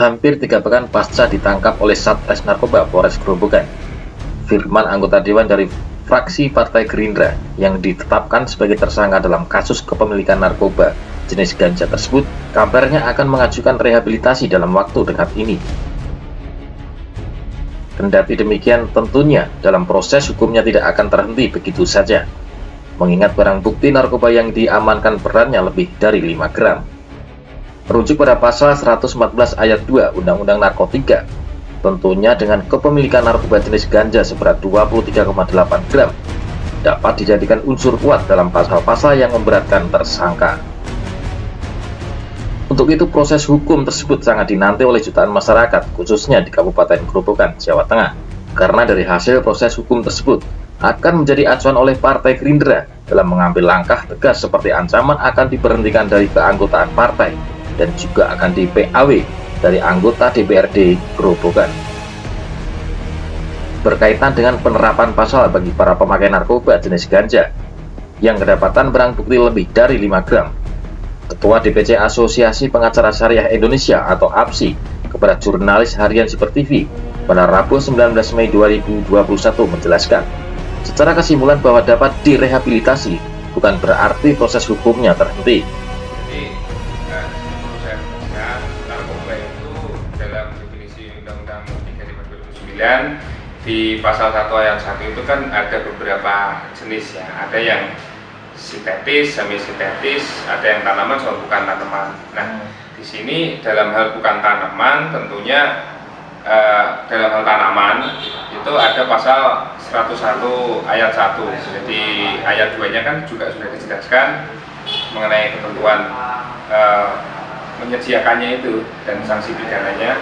Hampir 3 pekan pasca ditangkap oleh Satres Narkoba Polres Grobogan, Firman, anggota Dewan dari fraksi Partai Gerindra yang ditetapkan sebagai tersangka dalam kasus kepemilikan narkoba jenis ganja tersebut, kabarnya akan mengajukan rehabilitasi dalam waktu dekat ini. Kendati demikian, tentunya dalam proses hukumnya tidak akan terhenti begitu saja, mengingat barang bukti narkoba yang diamankan beratnya lebih dari 5 gram. Merujuk pada pasal 114 ayat 2 Undang-Undang Narkotika, tentunya dengan kepemilikan narkoba jenis ganja seberat 23,8 gram dapat dijadikan unsur kuat dalam pasal-pasal yang memberatkan tersangka. Untuk itu, proses hukum tersebut sangat dinanti oleh jutaan masyarakat, khususnya di Kabupaten Grobogan, Jawa Tengah. Karena dari hasil proses hukum tersebut akan menjadi acuan oleh Partai Gerindra dalam mengambil langkah tegas seperti ancaman akan diberhentikan dari keanggotaan partai dan juga akan di PAW dari anggota DPRD Grobogan. Berkaitan dengan penerapan pasal bagi para pemakai narkoba jenis ganja yang kedapatan barang bukti lebih dari 5 gram, Ketua DPC Asosiasi Pengacara Syariah Indonesia atau APSI kepada jurnalis harian Super TV pada Rabu 19 Mei 2021 menjelaskan, secara kesimpulan bahwa dapat direhabilitasi bukan berarti proses hukumnya terhenti. Jadi, saya jelaskan, narkoba itu dalam definisi Undang-Undang 35/2009 di pasal 1 ayat 1 itu kan ada beberapa jenis ya, ada yang sintetis, semi sintetis, ada yang tanaman sama bukan tanaman. Nah, di sini dalam hal bukan tanaman tentunya dalam hal tanaman itu ada pasal 101 ayat 1. Jadi ayat 2-nya kan juga sudah dijelaskan mengenai ketentuan menyediakannya itu dan sanksi pidananya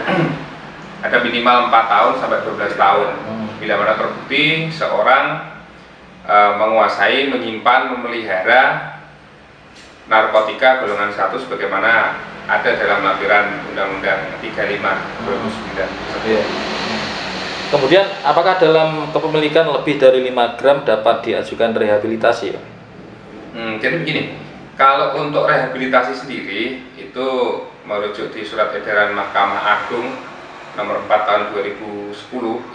ada minimal 4 tahun sampai 12 tahun. Bila mana terbukti seorang menguasai, menyimpan, memelihara narkotika golongan 1 sebagaimana ada dalam lampiran Undang-Undang 35/2009. Kemudian, apakah dalam kepemilikan lebih dari 5 gram dapat diajukan rehabilitasi? Jadi begini, kalau untuk rehabilitasi sendiri itu merujuk di Surat Edaran Mahkamah Agung nomor 4 tahun 2010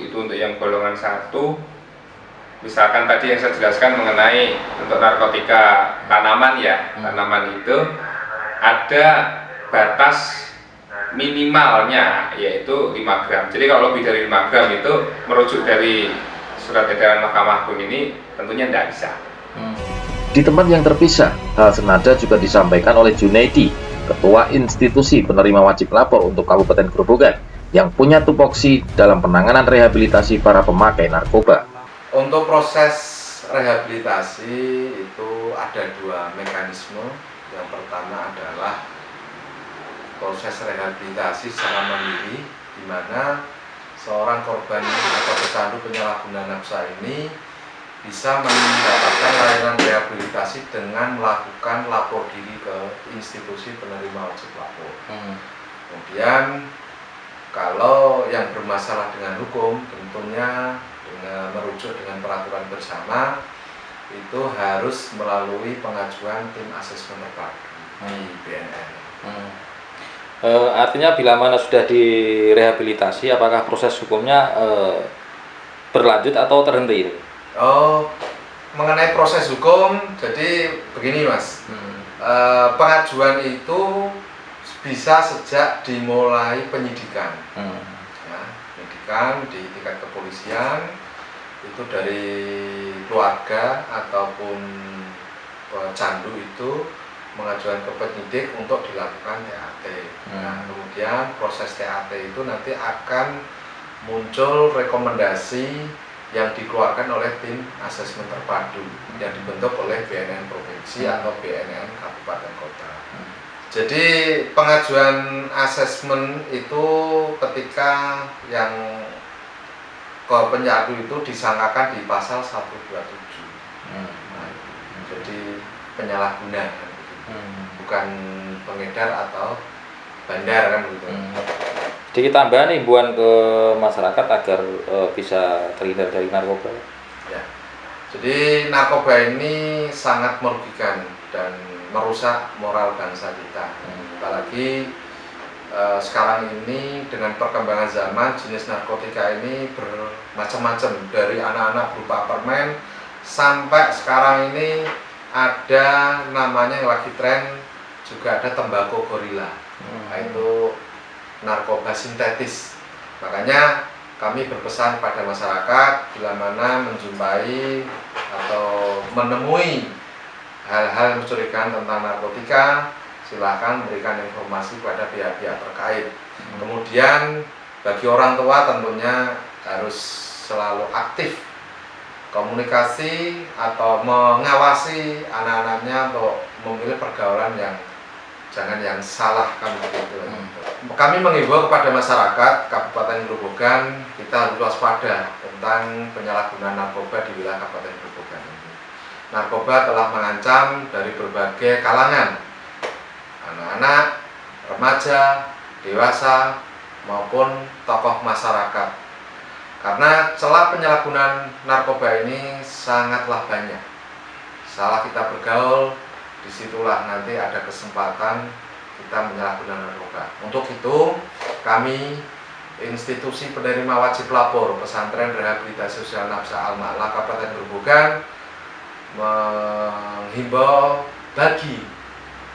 itu untuk yang golongan 1. Misalkan tadi yang saya jelaskan mengenai untuk narkotika tanaman ya, tanaman itu ada batas minimalnya yaitu 5 gram. Jadi kalau lebih dari 5 gram itu merujuk dari Surat Edaran Mahkamah Agung ini tentunya tidak bisa. Di tempat yang terpisah, hal senada juga disampaikan oleh Junaidi, Ketua Institusi Penerima Wajib Lapor untuk Kabupaten Grobogan, yang punya tupoksi dalam penanganan rehabilitasi para pemakai narkoba. Untuk proses rehabilitasi itu ada 2 mekanisme. Yang pertama adalah proses rehabilitasi secara mandiri, di mana seorang korban atau pecandu penyalahgunaan narkoba ini bisa mendapatkan layanan rehabilitasi dengan melakukan lapor diri ke institusi penerima wajib lapor. Kemudian kalau yang bermasalah dengan hukum tentunya merujuk dengan peraturan bersama itu harus melalui pengajuan tim asesmen terpadu di BNN. Artinya bila mana sudah direhabilitasi, apakah proses hukumnya berlanjut atau terhenti? Mengenai proses hukum, jadi begini Mas, pengajuan itu bisa sejak dimulai penyidikan. Ya, penyidikan di tingkat kepolisian itu dari keluarga ataupun pecandu itu mengajukan ke penyidik untuk dilakukan TAT. Nah, kemudian proses TAT itu nanti akan muncul rekomendasi yang dikeluarkan oleh tim asesmen terpadu yang dibentuk oleh BNN Provinsi atau BNN Kabupaten Kota. Jadi pengajuan asesmen itu ketika yang pecandu itu disangkakan di pasal 127. Jadi penyalahguna, bukan pengedar atau bandar kan gitu. Jadi tambahan himbauan ke masyarakat agar bisa terhindar dari narkoba. Ya. Jadi narkoba ini sangat merugikan dan merusak moral bangsa kita. Apalagi sekarang ini dengan perkembangan zaman jenis narkotika ini bermacam-macam, dari anak-anak berupa permen sampai sekarang ini ada namanya yang lagi tren juga ada tembakau gorila, yaitu narkoba sintetis. Makanya kami berpesan pada masyarakat bila mana menjumpai atau menemui hal-hal mencurigakan tentang narkotika, silakan memberikan informasi pada pihak-pihak terkait. Kemudian bagi orang tua tentunya harus selalu aktif komunikasi atau mengawasi anak-anaknya untuk memilih pergaulan yang jangan yang salah kan begitu. Kami mengimbau kepada masyarakat Kabupaten Grobogan, kita harus waspada tentang penyalahgunaan narkoba di wilayah Kabupaten Grobogan ini. Narkoba telah mengancam dari berbagai kalangan, anak-anak, remaja, dewasa, maupun tokoh masyarakat. Karena celah penyalahgunaan narkoba ini sangatlah banyak. Salah kita bergaul, disitulah nanti ada kesempatan kita menyalahgunakan narkoba. Untuk itu, kami institusi penerima wajib lapor Pesantren Rehabilitasi Sosial Nafsa Al-Ma'la Kabupaten Grobogan menghimbau bagi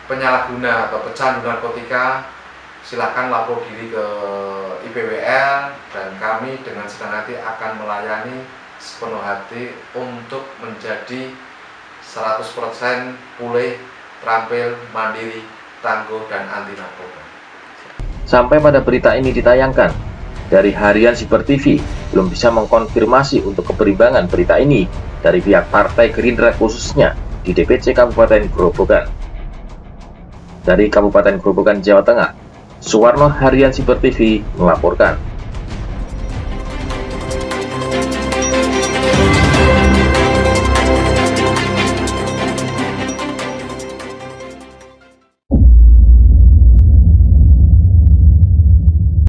penyalahguna atau pecandu narkotika, silakan lapor diri ke IPWL dan kami dengan senang hati akan melayani sepenuh hati untuk menjadi 100% pulih, terampil, mandiri, tangguh, dan anti narkoba. Sampai pada berita ini ditayangkan, dari Harian Siber TV belum bisa mengkonfirmasi untuk keberimbangan berita ini dari pihak Partai Gerindra khususnya di DPC Kabupaten Grobogan. Dari Kabupaten Grobogan, Jawa Tengah, Suwarno, Harian Siber TV melaporkan.